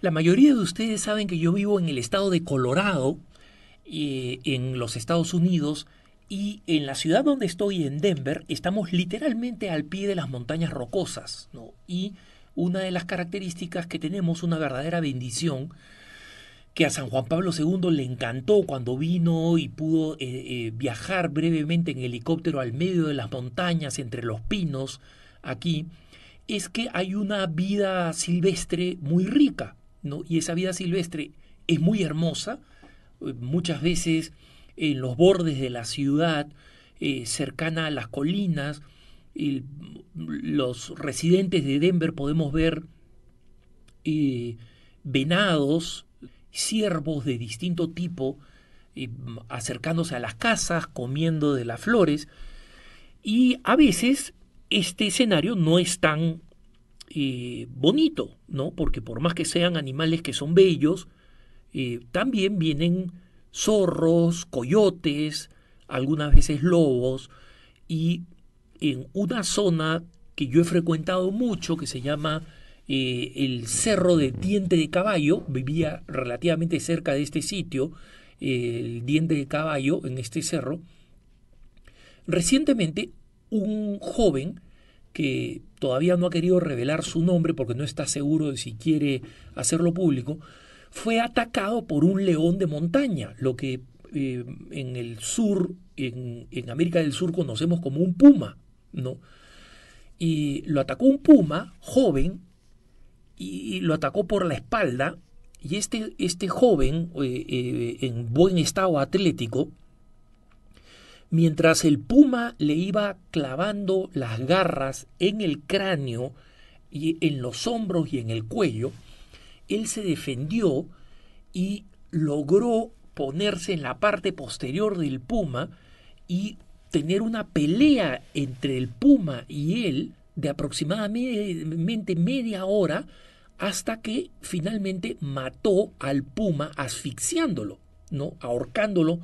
La mayoría de ustedes saben que yo vivo en el estado de Colorado, en los Estados Unidos, y en la ciudad donde estoy, en Denver, estamos literalmente al pie de las montañas rocosas, ¿no? Y una de las características que tenemos, una verdadera bendición, que a San Juan Pablo II le encantó cuando vino y pudo viajar brevemente en helicóptero al medio de las montañas, entre los pinos, aquí, es que hay una vida silvestre muy rica, ¿no? Y esa vida silvestre es muy hermosa, muchas veces en los bordes de la ciudad, cercana a las colinas. Los residentes de Denver podemos ver eh, venados, ciervos de distinto tipo, acercándose a las casas, comiendo de las flores, y a veces este escenario no es tan bonito, ¿no? Porque por más que sean animales que son bellos, también vienen zorros, coyotes, algunas veces lobos, y en una zona que yo he frecuentado mucho, que se llama el Cerro de Diente de Caballo, vivía relativamente cerca de este sitio, el Diente de Caballo, en este cerro. Recientemente, un joven que todavía no ha querido revelar su nombre porque no está seguro de si quiere hacerlo público, fue atacado por un león de montaña, lo que en el sur, en América del Sur, conocemos como un puma, ¿no? Y lo atacó un puma joven y lo atacó por la espalda, y este joven, en buen estado atlético, mientras el puma le iba clavando las garras en el cráneo y en los hombros y en el cuello, él se defendió y logró ponerse en la parte posterior del puma y tener una pelea entre el puma y él de aproximadamente media hora, hasta que finalmente mató al puma asfixiándolo, ¿no? Ahorcándolo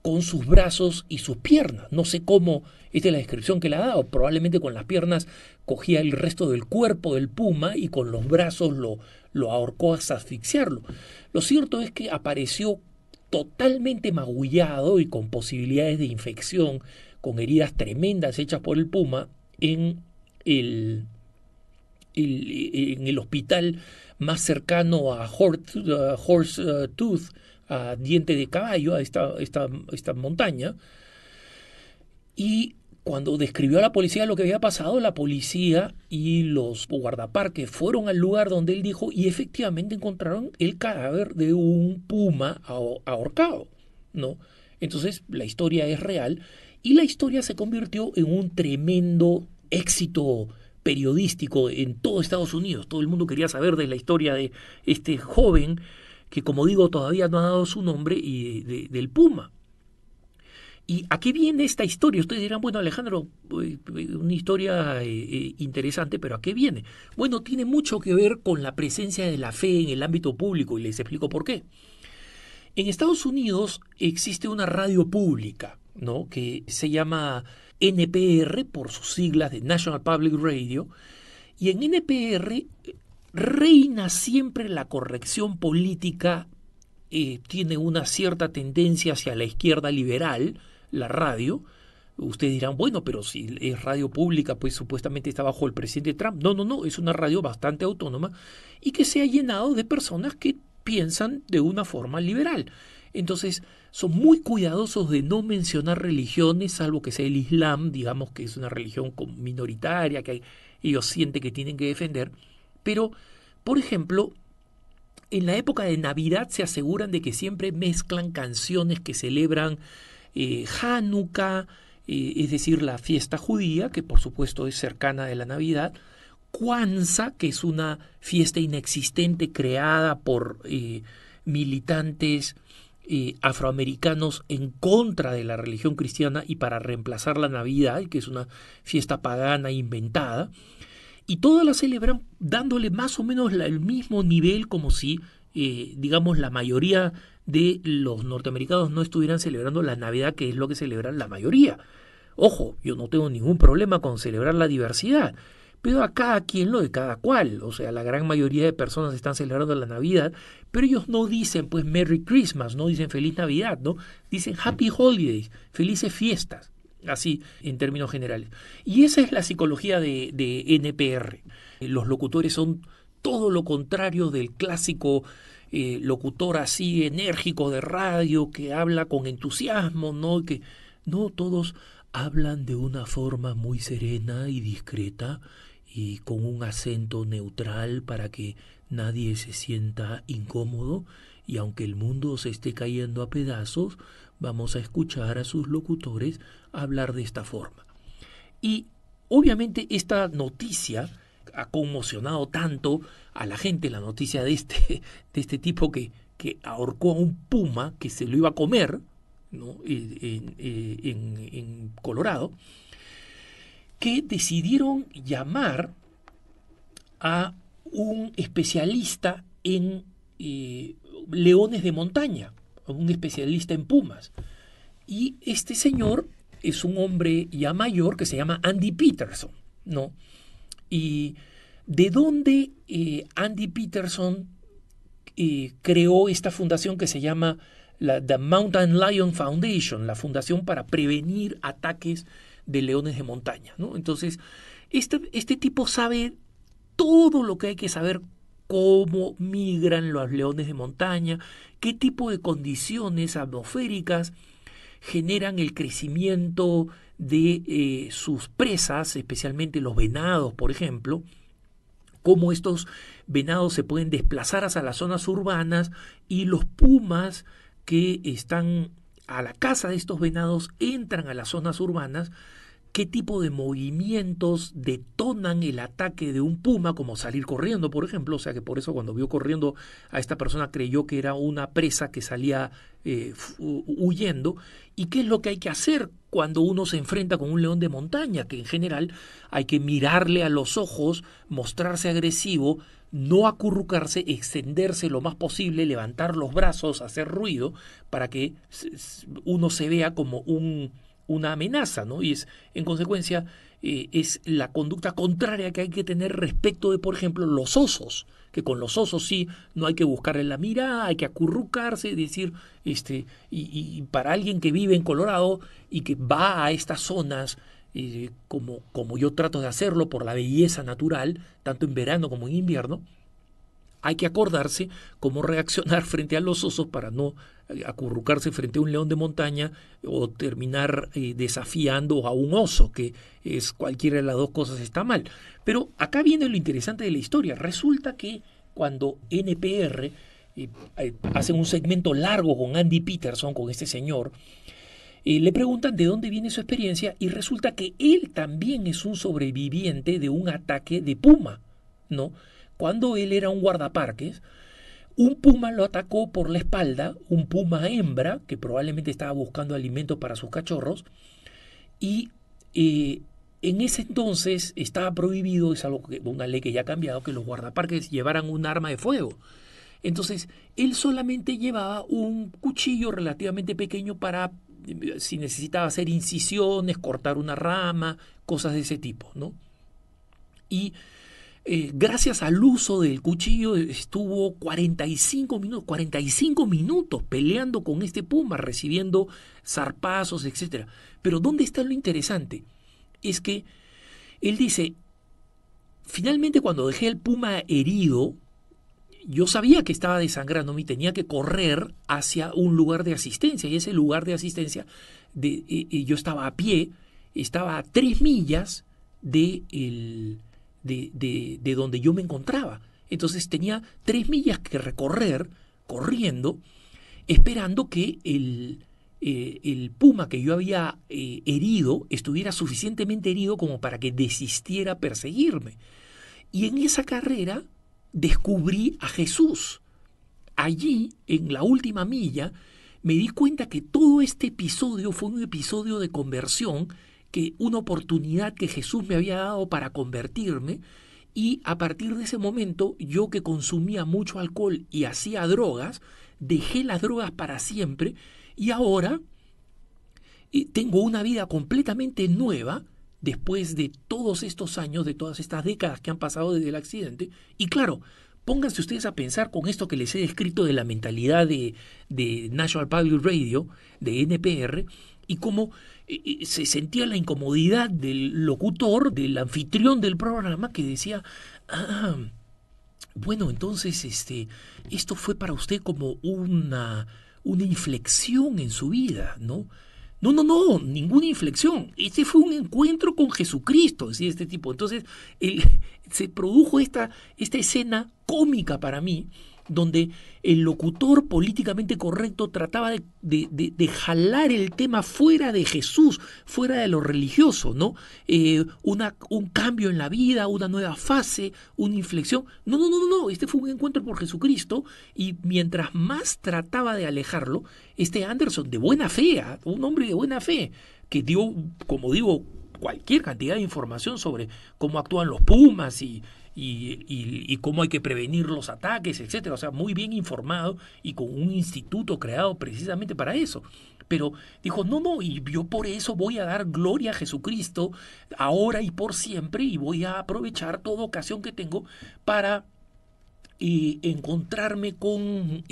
con sus brazos y sus piernas. No sé cómo, esta es la descripción que le ha dado, probablemente con las piernas cogía el resto del cuerpo del puma y con los brazos lo ahorcó hasta asfixiarlo. Lo cierto es que apareció totalmente magullado y con posibilidades de infección, con heridas tremendas hechas por el puma en en el hospital más cercano a Horse Tooth, a Diente de Caballo, a esta montaña. Y cuando describió a la policía lo que había pasado, la policía y los guardaparques fueron al lugar donde él dijo, y efectivamente encontraron el cadáver de un puma ahorcado, ¿no? Entonces la historia es real, y la historia se convirtió en un tremendo éxito periodístico en todo Estados Unidos. Todo el mundo quería saber de la historia de este joven que, como digo, todavía no ha dado su nombre, y del puma. ¿Y a qué viene esta historia? Ustedes dirán, bueno, Alejandro, una historia interesante, pero ¿a qué viene? Bueno, tiene mucho que ver con la presencia de la fe en el ámbito público, y les explico por qué. En Estados Unidos existe una radio pública, ¿no?, que se llama NPR, por sus siglas de National Public Radio, y en NPR reina siempre la corrección política, tiene una cierta tendencia hacia la izquierda liberal, la radio. Ustedes dirán, bueno, pero si es radio pública, pues supuestamente está bajo el presidente Trump. No, no, no, es una radio bastante autónoma y que se ha llenado de personas que piensan de una forma liberal. Entonces, son muy cuidadosos de no mencionar religiones, salvo que sea el Islam, digamos que es una religión minoritaria, que ellos sienten que tienen que defender. Pero, por ejemplo, en la época de Navidad se aseguran de que siempre mezclan canciones que celebran Hanukkah, es decir, la fiesta judía, que por supuesto es cercana de la Navidad, Kwanzaa, que es una fiesta inexistente creada por militantes afroamericanos en contra de la religión cristiana y para reemplazar la Navidad, que es una fiesta pagana inventada, y todas la celebran dándole más o menos el mismo nivel, como si, digamos, la mayoría de los norteamericanos no estuvieran celebrando la Navidad, que es lo que celebran la mayoría. Ojo, yo no tengo ningún problema con celebrar la diversidad, pero a cada quien lo de cada cual. O sea, la gran mayoría de personas están celebrando la Navidad, pero ellos no dicen pues Merry Christmas, no dicen Feliz Navidad, ¿no? Dicen Happy Holidays, felices fiestas, así en términos generales. Y esa es la psicología de NPR. Los locutores son todo lo contrario del clásico locutor así enérgico de radio que habla con entusiasmo, ¿no? Que no todos hablan de una forma muy serena y discreta y con un acento neutral para que nadie se sienta incómodo, y aunque el mundo se esté cayendo a pedazos, vamos a escuchar a sus locutores hablar de esta forma. Y obviamente esta noticia ha conmocionado tanto a la gente, la noticia de este tipo que ahorcó a un puma que se lo iba a comer, ¿no? en Colorado, que decidieron llamar a un especialista en leones de montaña, a un especialista en pumas. Y este señor es un hombre ya mayor que se llama Andy Peterson, ¿no? Y de dónde Andy Peterson creó esta fundación que se llama The Mountain Lion Foundation, la fundación para prevenir ataques de leones de montaña, ¿no? Entonces, este tipo sabe todo lo que hay que saber: cómo migran los leones de montaña, qué tipo de condiciones atmosféricas generan el crecimiento de sus presas, especialmente los venados, por ejemplo, cómo estos venados se pueden desplazar hacia las zonas urbanas y los pumas que están a la caza de estos venados entran a las zonas urbanas, qué tipo de movimientos detonan el ataque de un puma, como salir corriendo, por ejemplo. O sea que por eso cuando vio corriendo a esta persona creyó que era una presa que salía huyendo. ¿Y qué es lo que hay que hacer cuando uno se enfrenta con un león de montaña? Que en general hay que mirarle a los ojos, mostrarse agresivo, no acurrucarse, extenderse lo más posible, levantar los brazos, hacer ruido, para que uno se vea como una amenaza, ¿no? Y en consecuencia, es la conducta contraria que hay que tener respecto de, por ejemplo, los osos, que con los osos sí no hay que buscarle la mirada, hay que acurrucarse, decir, y para alguien que vive en Colorado y que va a estas zonas, como yo trato de hacerlo por la belleza natural, tanto en verano como en invierno, hay que acordarse cómo reaccionar frente a los osos para no acurrucarse frente a un león de montaña o terminar desafiando a un oso, que es cualquiera de las dos cosas está mal. Pero acá viene lo interesante de la historia. Resulta que cuando NPR hacen un segmento largo con Andy Peterson, con este señor, le preguntan de dónde viene su experiencia y resulta que él también es un sobreviviente de un ataque de puma, ¿no? Cuando él era un guardaparques, un puma lo atacó por la espalda, un puma hembra, que probablemente estaba buscando alimento para sus cachorros, y en ese entonces estaba prohibido, es algo una ley que ya ha cambiado, que los guardaparques llevaran un arma de fuego. Entonces, él solamente llevaba un cuchillo relativamente pequeño para, si necesitaba hacer incisiones, cortar una rama, cosas de ese tipo, ¿no? Y gracias al uso del cuchillo estuvo 45 minutos peleando con este puma, recibiendo zarpazos, etc. Pero ¿dónde está lo interesante? Es que él dice, finalmente cuando dejé el puma herido, yo sabía que estaba desangrando y tenía que correr hacia un lugar de asistencia, y ese lugar de asistencia, yo estaba a pie, estaba a 3 millas de donde yo me encontraba. Entonces tenía 3 millas que recorrer corriendo, esperando que el puma que yo había herido estuviera suficientemente herido como para que desistiera a perseguirme. Y en esa carrera descubrí a Jesús. Allí, en la última milla, me di cuenta que todo este episodio fue un episodio de conversión, que una oportunidad que Jesús me había dado para convertirme, y a partir de ese momento, yo que consumía mucho alcohol y hacía drogas, dejé las drogas para siempre y ahora tengo una vida completamente nueva después de todos estos años, de todas estas décadas que han pasado desde el accidente. Y claro, pónganse ustedes a pensar con esto que les he descrito de la mentalidad de National Public Radio, de NPR, y cómo se sentía la incomodidad del locutor, del anfitrión del programa, que decía, bueno, entonces esto fue para usted como una inflexión en su vida, ¿no? No, ninguna inflexión. Este fue un encuentro con Jesucristo, decía este tipo. Entonces, se produjo esta escena cómica para mí, donde el locutor políticamente correcto trataba de jalar el tema fuera de Jesús, fuera de lo religioso, ¿no? Un cambio en la vida, una nueva fase, una inflexión. No, este fue un encuentro por Jesucristo, y mientras más trataba de alejarlo, Anderson, de buena fe, un hombre de buena fe, que dio, como digo, cualquier cantidad de información sobre cómo actúan los Pumas y cómo hay que prevenir los ataques, etcétera. O sea, muy bien informado y con un instituto creado precisamente para eso. Pero dijo, no, y yo por eso voy a dar gloria a Jesucristo ahora y por siempre, y voy a aprovechar toda ocasión que tengo para encontrarme con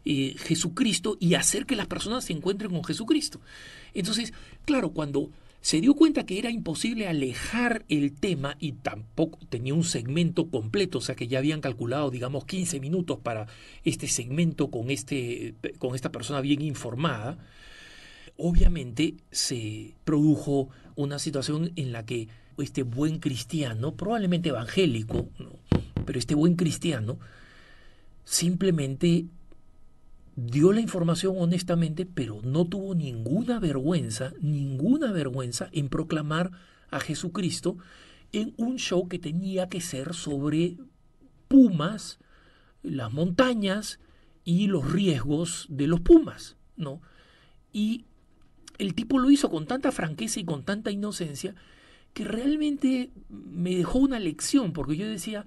Jesucristo y hacer que las personas se encuentren con Jesucristo. Entonces, claro, cuando se dio cuenta que era imposible alejar el tema, y tampoco tenía un segmento completo, o sea que ya habían calculado, digamos, 15 minutos para este segmento con esta persona bien informada, obviamente se produjo una situación en la que este buen cristiano, probablemente evangélico, ¿no?, pero este buen cristiano simplemente dio la información honestamente, pero no tuvo ninguna vergüenza en proclamar a Jesucristo en un show que tenía que ser sobre pumas, las montañas y los riesgos de los pumas, ¿no? Y el tipo lo hizo con tanta franqueza y con tanta inocencia que realmente me dejó una lección, porque yo decía,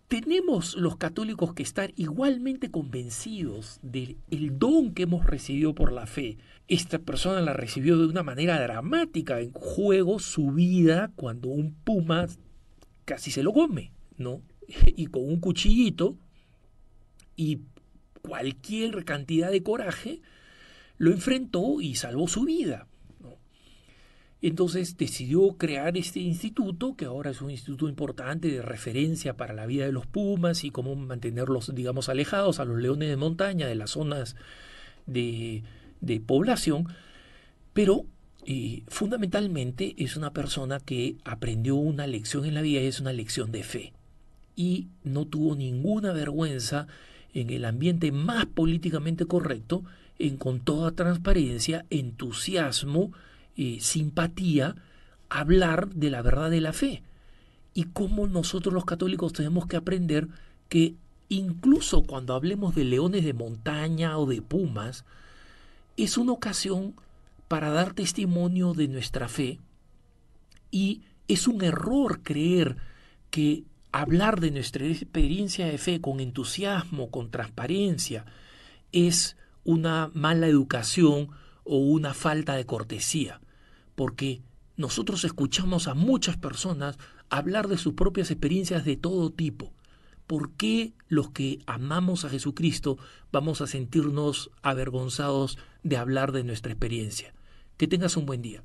tenemos los católicos que estar igualmente convencidos del don que hemos recibido por la fe. Esta persona la recibió de una manera dramática, en juego su vida cuando un puma casi se lo come, ¿no? Y con un cuchillito y cualquier cantidad de coraje lo enfrentó y salvó su vida. Entonces decidió crear este instituto, que ahora es un instituto importante de referencia para la vida de los pumas y cómo mantenerlos, digamos, alejados a los leones de montaña de las zonas de población. Pero fundamentalmente es una persona que aprendió una lección en la vida, y es una lección de fe. Y no tuvo ninguna vergüenza en el ambiente más políticamente correcto, en con toda transparencia, entusiasmo, simpatía, hablar de la verdad de la fe, y cómo nosotros los católicos tenemos que aprender que incluso cuando hablemos de leones de montaña o de pumas, es una ocasión para dar testimonio de nuestra fe, y es un error creer que hablar de nuestra experiencia de fe con entusiasmo, con transparencia, es una mala educación o una falta de cortesía, porque nosotros escuchamos a muchas personas hablar de sus propias experiencias de todo tipo. ¿Por qué los que amamos a Jesucristo vamos a sentirnos avergonzados de hablar de nuestra experiencia? Que tengas un buen día.